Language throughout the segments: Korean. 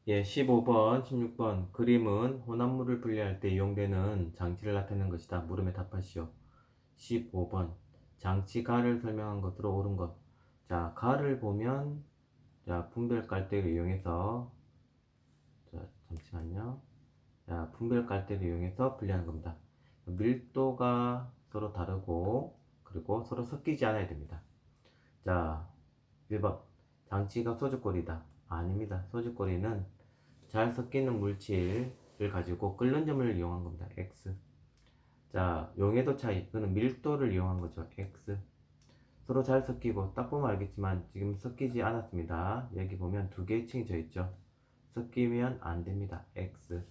예, 15번, 16번. 그림은 혼합물을 분리할 때 이용되는 장치를 나타내는 것이다. 물음에 답하시오. 15번. 장치 가를 설명한 것으로 옳은 것. 자, 가를 보면, 자, 분별 깔대를 이용해서, 자, 잠시만요. 자, 분별 깔대를 이용해서 분리하는 겁니다. 밀도가 서로 다르고, 그리고 서로 섞이지 않아야 됩니다. 자, 1번. 장치가 소주꼬리다. 아닙니다. 소주꼬리는 잘 섞이는 물질을 가지고 끓는 점을 이용한 겁니다. X. 자, 용해도 차이. 그는 밀도를 이용한 거죠. X. 서로 잘 섞이고, 딱 보면 알겠지만 지금 섞이지 않았습니다. 여기 보면 두 개의 층이 져 있죠. 섞이면 안 됩니다. X.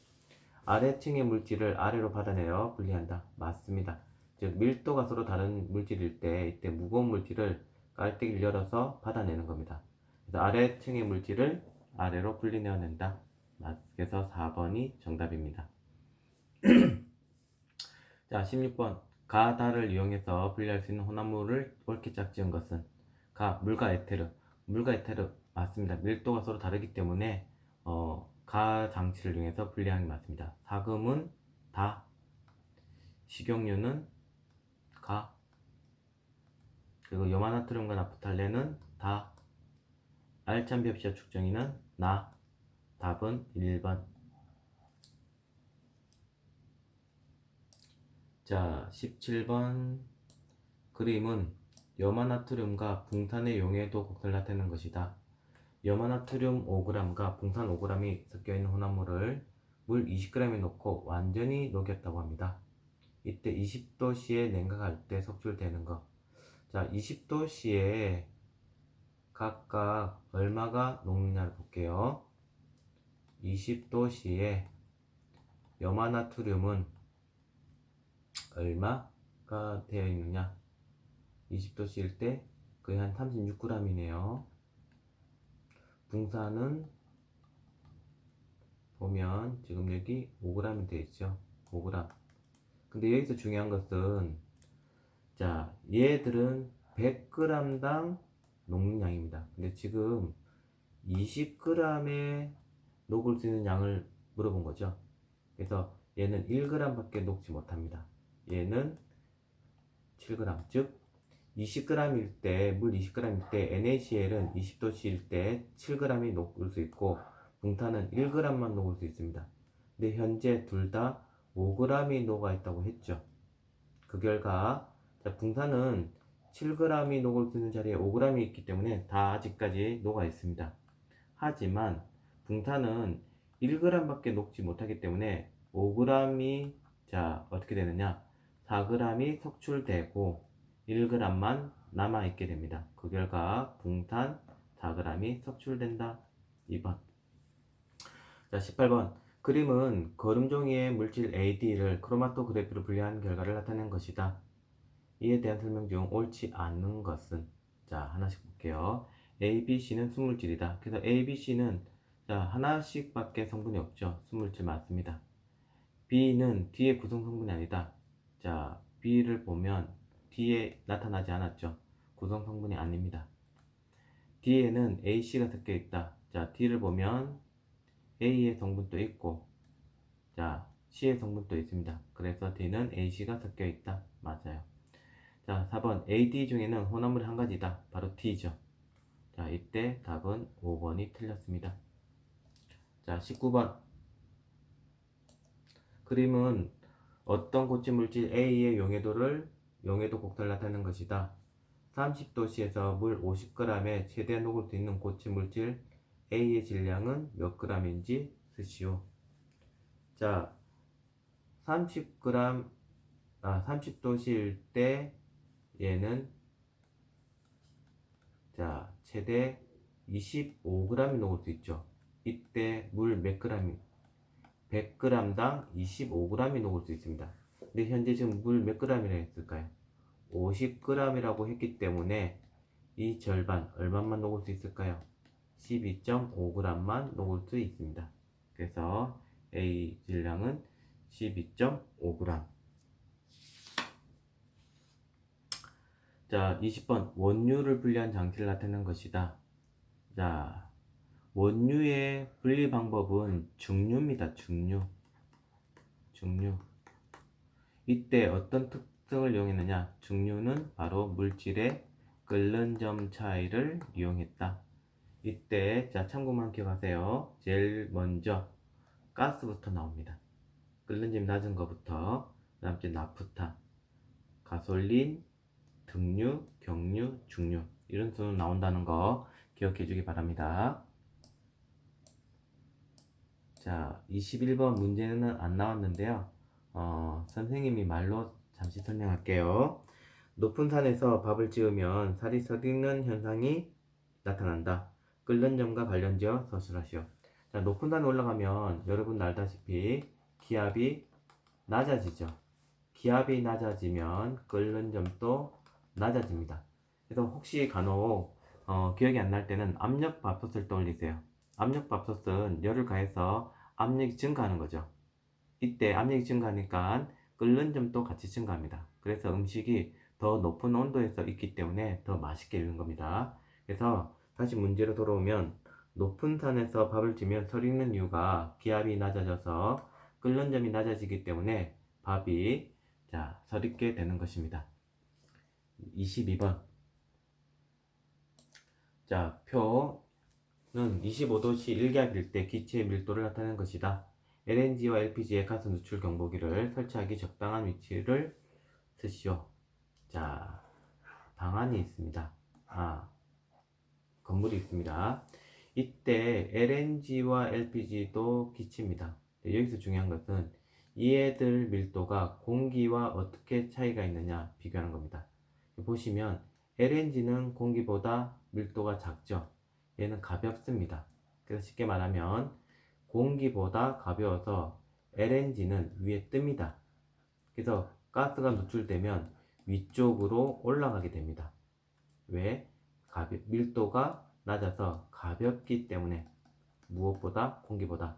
아래층의 물질을 아래로 받아내어 분리한다. 맞습니다. 즉, 밀도가 서로 다른 물질일 때, 이때 무거운 물질을 깔때기를 열어서 받아내는 겁니다. 그래서 아래층의 물질을 아래로 분리내어낸다. 그래서 4번이 정답입니다. 자, 16번. 가다를 이용해서 분리할 수 있는 혼합물을 옳게 짝지은 것은 물과 에테르. 물과 에테르 맞습니다. 밀도가 서로 다르기 때문에 가 장치를 이용해서 분리하는 게 맞습니다. 사금은 다, 식용유는 가, 그리고 염화나트륨과 나프탈렌은 다, 알찬비흡시아 측정기는 나. 답은 1번. 자, 17번. 그림은 염화나트륨과 붕탄의 용해도 곡선을 나타내는 것이다. 염화나트륨 5g과 붕탄 5g이 섞여있는 혼합물을 물 20g에 넣고 완전히 녹였다고 합니다. 이때 20도씨에 냉각할 때 석출되는 것. 자, 20도씨에 각각 얼마가 녹느냐를 볼게요. 20도씨에 염화나트륨은 얼마가 되어 있느냐? 20도씨일 때 거의 한 36g이네요. 붕산은 보면 지금 여기 5g이 되어 있죠. 5g. 근데 여기서 중요한 것은, 자, 얘들은 100g당 녹는 양입니다. 근데 지금 20g에 녹을 수 있는 양을 물어본 거죠. 그래서 얘는 1g 밖에 녹지 못합니다. 얘는 7g, 즉 20g일 때, 물 20g일 때 NaCl은 20도씨일 때 7g이 녹을 수 있고 붕탄은 1g만 녹을 수 있습니다. 근데 현재 둘 다 5g이 녹아 있다고 했죠. 그 결과 붕탄은 7g이 녹을 수 있는 자리에 5g이 있기 때문에 다 아직까지 녹아 있습니다. 하지만 붕탄은 1g 밖에 녹지 못하기 때문에 5g이 어떻게 되느냐, 4g이 석출되고 1g만 남아있게 됩니다. 그 결과 붕탄 4g이 석출된다. 2번. 자, 18번. 그림은 거름종이의 물질 AD를 크로마토그래피로 분리한 결과를 나타낸 것이다. 이에 대한 설명 중 옳지 않은 것은, 자, 하나씩 볼게요. A, B, C는 순물질이다. 그래서 A, B, C는 하나씩 밖에 성분이 없죠. 순물질 맞습니다. B는 D의 구성 성분이 아니다. 자, B를 보면 D에 나타나지 않았죠. 구성 성분이 아닙니다. D에는 A, C가 섞여 있다. 자, D를 보면 A의 성분도 있고, 자, C의 성분도 있습니다. 그래서 D는 A, C가 섞여 있다. 맞아요. 자, 4번. AD 중에는 혼합물이 한 가지다. 바로 T죠. 자, 이때 답은 5번이 틀렸습니다. 자, 19번. 그림은 어떤 고체 물질 A의 용해도 곡선을 나타내는 것이다. 30도씨에서 물 50g에 최대 녹을 수 있는 고체 물질 A의 질량은 몇 g인지 쓰시오. 자, 30도씨일 때 얘는 최대 25g이 녹을 수 있죠. 이때 물 몇 g이 100g당 25g이 녹을 수 있습니다. 근데 현재 지금 물 몇 g이라 했을까요? 50g이라고 했기 때문에 이 절반 얼마만 녹을 수 있을까요? 12.5g만 녹을 수 있습니다. 그래서 A 질량은 12.5g. 자, 20번. 원유를 분리한 장치를 나타내는 것이다. 자, 원유의 분리 방법은 중류입니다. 중류. 이때 어떤 특성을 이용했느냐? 중류는 바로 물질의 끓는 점 차이를 이용했다. 이때 자 참고만 기억하세요. 제일 먼저 가스부터 나옵니다. 끓는 점이 낮은 것부터, 그 다음 나프타, 가솔린, 등유, 경유, 중유 이런 순으로 나온다는 거 기억해 주기 바랍니다. 자, 21번 문제는 안 나왔는데요. 선생님이 말로 잠시 설명할게요. 높은 산에서 밥을 지으면 살이 서익는 현상이 나타난다. 끓는 점과 관련지어 서술하시오. 자, 높은 산에 올라가면 여러분 알다시피 기압이 낮아지죠. 기압이 낮아지면 끓는 점도 낮아집니다. 그래서 혹시 간혹 기억이 안 날 때는 압력밥솥을 떠올리세요. 압력밥솥은 열을 가해서 압력이 증가하는 거죠. 이때 압력이 증가하니까 끓는 점도 같이 증가합니다. 그래서 음식이 더 높은 온도에서 익기 때문에 더 맛있게 익는 겁니다. 그래서 다시 문제로 돌아오면 높은 산에서 밥을 지면 설 익는 이유가 기압이 낮아져서 끓는 점이 낮아지기 때문에 밥이 설 익게 되는 것입니다. 22번. 자, 표는 25도씨 일기압일 때 기체의 밀도를 나타내는 것이다. LNG와 LPG의 가스 누출 경보기를 설치하기 적당한 위치를 쓰시오. 자, 방안이 있습니다. 건물이 있습니다. 이때 LNG와 LPG도 기체입니다. 여기서 중요한 것은 이애들 밀도가 공기와 어떻게 차이가 있느냐 비교하는 겁니다. 보시면 LNG는 공기보다 밀도가 작죠. 얘는 가볍습니다. 그래서 쉽게 말하면 공기보다 가벼워서 LNG는 위에 뜹니다. 그래서 가스가 누출되면 위쪽으로 올라가게 됩니다. 왜? 밀도가 낮아서 가볍기 때문에, 무엇보다 공기보다.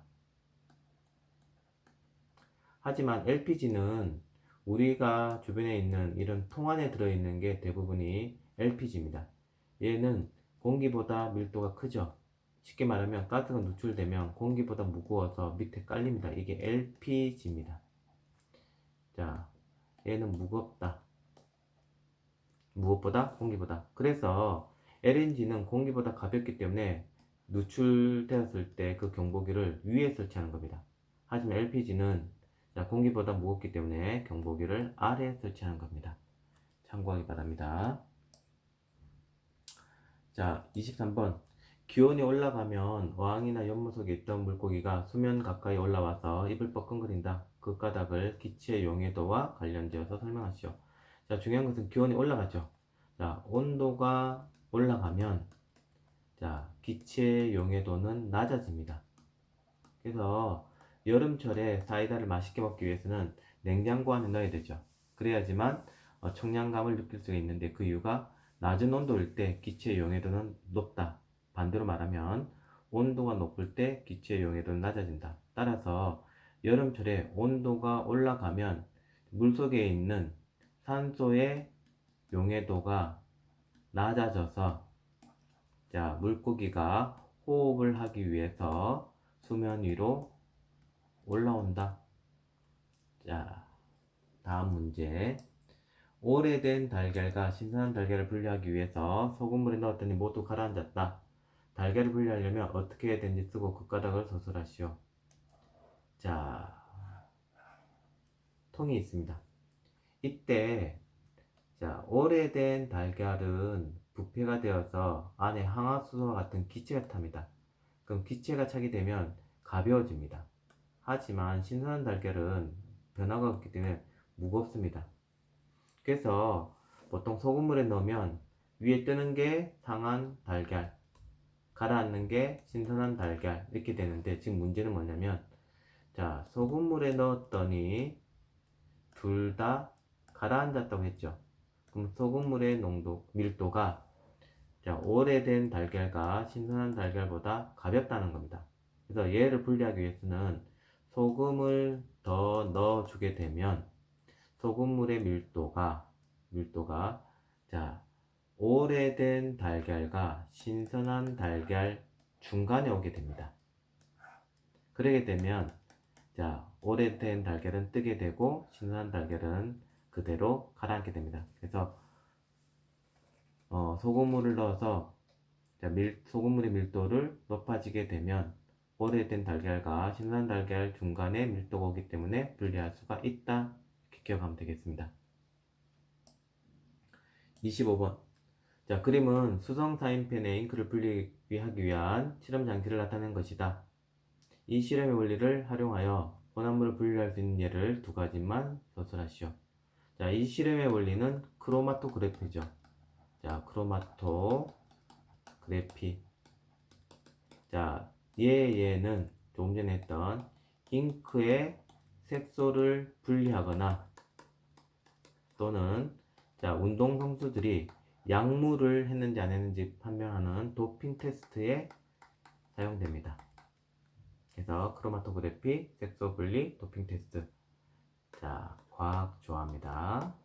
하지만 LPG는 우리가 주변에 있는 이런 통 안에 들어있는 게 대부분이 LPG입니다. 얘는 공기보다 밀도가 크죠. 쉽게 말하면 가스가 누출되면 공기보다 무거워서 밑에 깔립니다. 이게 LPG입니다. 자, 얘는 무겁다. 무엇보다? 공기보다. 그래서 LNG는 공기보다 가볍기 때문에 누출되었을 때 그 경보기를 위에 설치하는 겁니다. 하지만 LPG는 공기보다 무겁기 때문에 경보기를 아래에 설치하는 겁니다. 참고하기 바랍니다. 자, 23번. 기온이 올라가면 어항이나 연못 속에 있던 물고기가 수면 가까이 올라와서 입을 뻐끔거린다. 그 까닭을 기체의 용해도와 관련지어서 설명하시오. 자, 중요한 것은 기온이 올라가죠. 자, 온도가 올라가면 기체의 용해도는 낮아집니다. 그래서 여름철에 사이다를 맛있게 먹기 위해서는 냉장고 안에 넣어야 되죠. 그래야지만 청량감을 느낄 수가 있는데 그 이유가 낮은 온도일 때 기체의 용해도는 높다. 반대로 말하면 온도가 높을 때 기체의 용해도는 낮아진다. 따라서 여름철에 온도가 올라가면 물속에 있는 산소의 용해도가 낮아져서 물고기가 호흡을 하기 위해서 수면 위로 올라온다. 자, 다음 문제. 오래된 달걀과 신선한 달걀을 분리하기 위해서 소금물에 넣었더니 모두 가라앉았다. 달걀을 분리하려면 어떻게 해야 되는지 쓰고 그 까닭을 서술하시오. 자, 통이 있습니다. 이때 오래된 달걀은 부패가 되어서 안에 항화수소와 같은 기체가 탑니다. 그럼 기체가 차게 되면 가벼워집니다. 하지만 신선한 달걀은 변화가 없기 때문에 무겁습니다. 그래서 보통 소금물에 넣으면 위에 뜨는 게 상한 달걀, 가라앉는 게 신선한 달걀 이렇게 되는데, 지금 문제는 뭐냐면 소금물에 넣었더니 둘 다 가라앉았다고 했죠. 그럼 소금물의 밀도가 오래된 달걀과 신선한 달걀보다 가볍다는 겁니다. 그래서 얘를 분리하기 위해서는 소금을 더 넣어주게 되면 소금물의 밀도가 오래된 달걀과 신선한 달걀 중간에 오게 됩니다. 그러게 되면 자, 오래된 달걀은 뜨게 되고 신선한 달걀은 그대로 가라앉게 됩니다. 그래서 소금물을 넣어서 소금물의 밀도를 높아지게 되면 오래된 달걀과 신선한 달걀 중간에 밀도가 오기 때문에 분리할 수가 있다. 이렇게 기억하면 되겠습니다. 25번. 자, 그림은 수성사인펜의 잉크를 분리하기 위한 실험 장치를 나타낸 것이다. 이 실험의 원리를 활용하여 혼합물을 분리할 수 있는 예를 두 가지만 서술하시오. 자, 이 실험의 원리는 크로마토그래피죠. 자, 크로마토그래피. 자, 얘는 조금 전에 했던 잉크의 색소를 분리하거나 또는 자, 운동 선수들이 약물을 했는지 안 했는지 판명하는 도핑 테스트에 사용됩니다. 그래서 크로마토그래피, 색소 분리, 도핑 테스트. 자, 과학 좋아합니다.